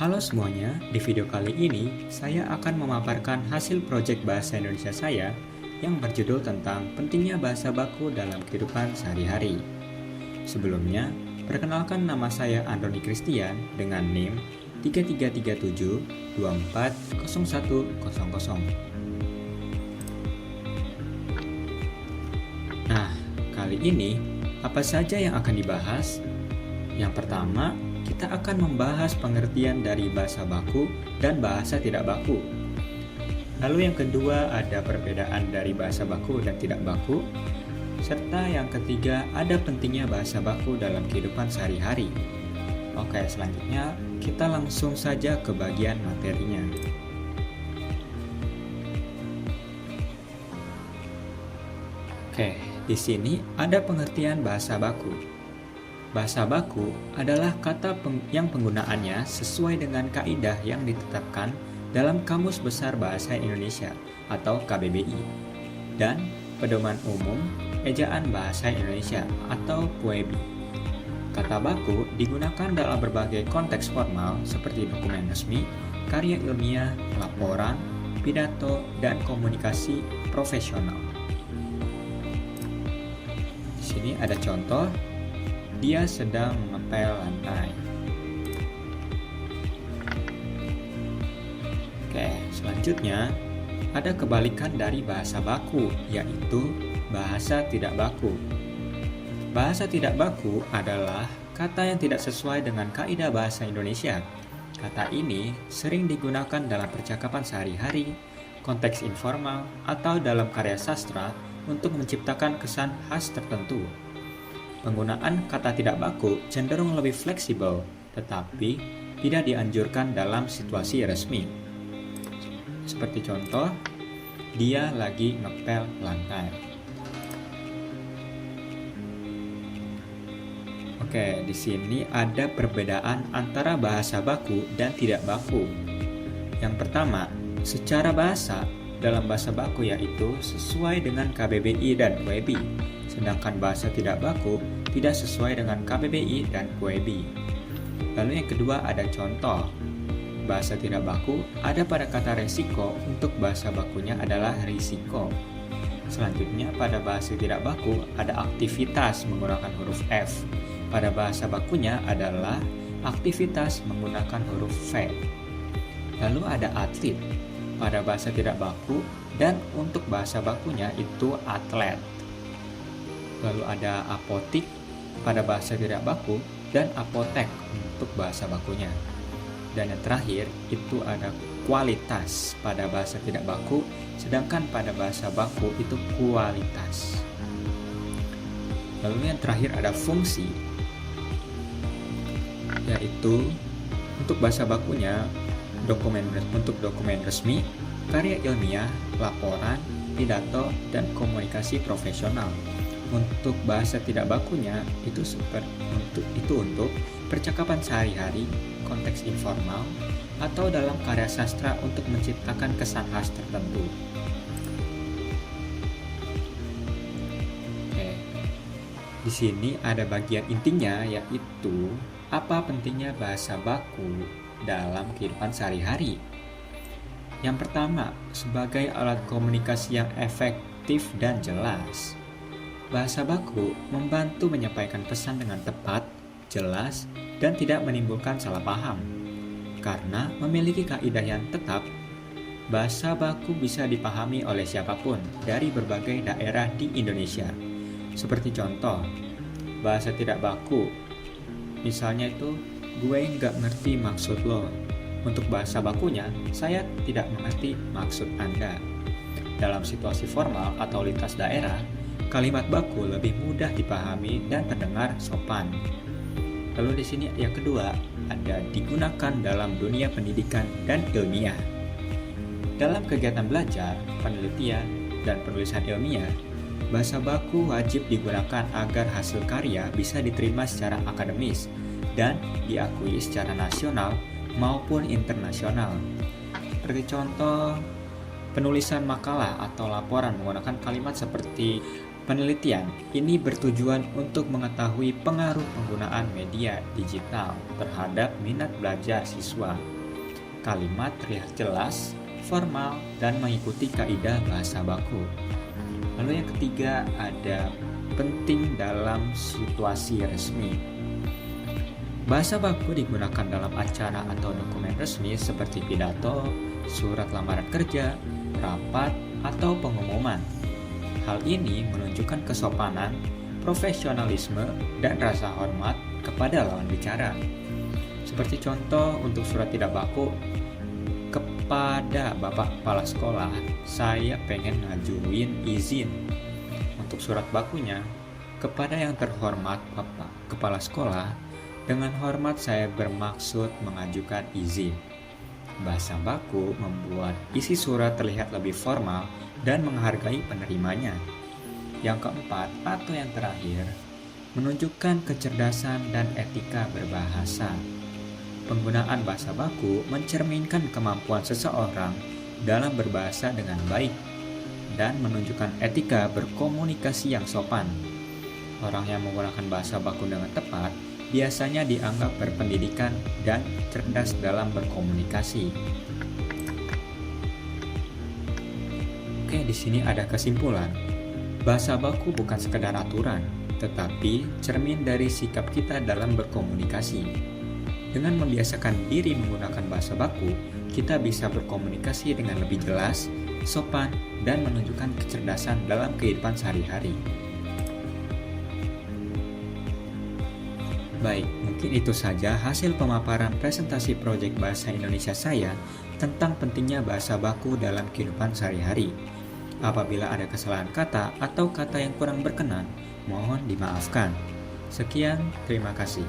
Halo semuanya, di video kali ini saya akan memaparkan hasil proyek bahasa Indonesia saya yang berjudul tentang pentingnya bahasa baku dalam kehidupan sehari-hari. Sebelumnya, perkenalkan nama saya Androni Christian dengan NIM 3337240100. Nah, kali ini apa saja yang akan dibahas? Yang pertama, kita akan membahas pengertian dari bahasa baku dan bahasa tidak baku. Lalu yang kedua ada perbedaan dari bahasa baku dan tidak baku. Serta yang ketiga ada pentingnya bahasa baku dalam kehidupan sehari-hari. Oke, selanjutnya kita langsung saja ke bagian materinya. Oke, di sini ada pengertian bahasa baku. Bahasa baku adalah kata yang penggunaannya sesuai dengan kaidah yang ditetapkan dalam Kamus Besar Bahasa Indonesia atau KBBI dan Pedoman Umum Ejaan Bahasa Indonesia atau PUEBI. Kata baku digunakan dalam berbagai konteks formal seperti dokumen resmi, karya ilmiah, laporan, pidato, dan komunikasi profesional. Di sini ada contoh. Dia sedang mengepel lantai. Oke, selanjutnya ada kebalikan dari bahasa baku, yaitu bahasa tidak baku. Bahasa tidak baku adalah kata yang tidak sesuai dengan kaidah bahasa Indonesia. Kata ini sering digunakan dalam percakapan sehari-hari, konteks informal, atau dalam karya sastra untuk menciptakan kesan khas tertentu. Penggunaan kata tidak baku cenderung lebih fleksibel, tetapi tidak dianjurkan dalam situasi resmi. Seperti contoh, dia lagi ngepel lantai. Oke, di sini ada perbedaan antara bahasa baku dan tidak baku. Yang pertama, secara bahasa, dalam bahasa baku yaitu sesuai dengan KBBI dan PUEBI, sedangkan bahasa tidak baku tidak sesuai dengan KBBI dan PUEBI. Lalu yang kedua ada contoh. Bahasa tidak baku ada pada kata resiko, untuk bahasa bakunya adalah risiko. Selanjutnya pada bahasa tidak baku ada aktivitas menggunakan huruf F. Pada bahasa bakunya adalah aktivitas menggunakan huruf V. Lalu ada atlet pada bahasa tidak baku dan untuk bahasa bakunya itu atlet. Lalu ada apotik pada bahasa tidak baku dan apotek untuk bahasa bakunya. Dan yang terakhir itu ada kualitas pada bahasa tidak baku, sedangkan pada bahasa baku itu kualitas. Lalu yang terakhir ada fungsi, yaitu untuk bahasa bakunya untuk dokumen resmi, karya ilmiah, laporan, pidato, dan komunikasi profesional. Untuk bahasa tidak bakunya itu untuk percakapan sehari-hari, konteks informal, atau dalam karya sastra untuk menciptakan kesan khas tertentu. Oke. Di sini ada bagian intinya, yaitu apa pentingnya bahasa baku dalam kehidupan sehari-hari. Yang pertama, sebagai alat komunikasi yang efektif dan jelas. Bahasa baku membantu menyampaikan pesan dengan tepat, jelas, dan tidak menimbulkan salah paham. Karena memiliki kaidah yang tetap, bahasa baku bisa dipahami oleh siapapun dari berbagai daerah di Indonesia. Seperti contoh, bahasa tidak baku, misalnya itu, gue nggak ngerti maksud lo. Untuk bahasa bakunya, saya tidak mengerti maksud Anda. Dalam situasi formal atau lintas daerah, kalimat baku lebih mudah dipahami dan terdengar sopan. Lalu di sini yang kedua, ada digunakan dalam dunia pendidikan dan ilmiah. Dalam kegiatan belajar, penelitian, dan penulisan ilmiah, bahasa baku wajib digunakan agar hasil karya bisa diterima secara akademis dan diakui secara nasional maupun internasional. Seperti contoh, penulisan makalah atau laporan menggunakan kalimat seperti Penelitian ini bertujuan untuk mengetahui pengaruh penggunaan media digital terhadap minat belajar siswa. Kalimat terlihat jelas, formal, dan mengikuti kaidah bahasa baku. Lalu yang ketiga ada penting dalam situasi resmi. Bahasa baku digunakan dalam acara atau dokumen resmi seperti pidato, surat lamaran kerja, rapat, atau pengumuman. Hal ini menunjukkan kesopanan, profesionalisme, dan rasa hormat kepada lawan bicara. Seperti contoh untuk surat tidak baku, kepada Bapak Kepala Sekolah, saya pengen ngajuin izin. Untuk surat bakunya, kepada yang terhormat Bapak Kepala Sekolah, dengan hormat saya bermaksud mengajukan izin. Bahasa baku membuat isi surat terlihat lebih formal dan menghargai penerimanya. Yang keempat atau yang terakhir, menunjukkan kecerdasan dan etika berbahasa. Penggunaan bahasa baku mencerminkan kemampuan seseorang dalam berbahasa dengan baik dan menunjukkan etika berkomunikasi yang sopan. Orang yang menggunakan bahasa baku dengan tepat biasanya dianggap berpendidikan dan cerdas dalam berkomunikasi. Oke, di sini ada kesimpulan. Bahasa baku bukan sekedar aturan, tetapi cermin dari sikap kita dalam berkomunikasi. Dengan membiasakan diri menggunakan bahasa baku, kita bisa berkomunikasi dengan lebih jelas, sopan, dan menunjukkan kecerdasan dalam kehidupan sehari-hari. Baik, mungkin itu saja hasil pemaparan presentasi proyek Bahasa Indonesia saya tentang pentingnya bahasa baku dalam kehidupan sehari-hari. Apabila ada kesalahan kata atau kata yang kurang berkenan, mohon dimaafkan. Sekian, terima kasih.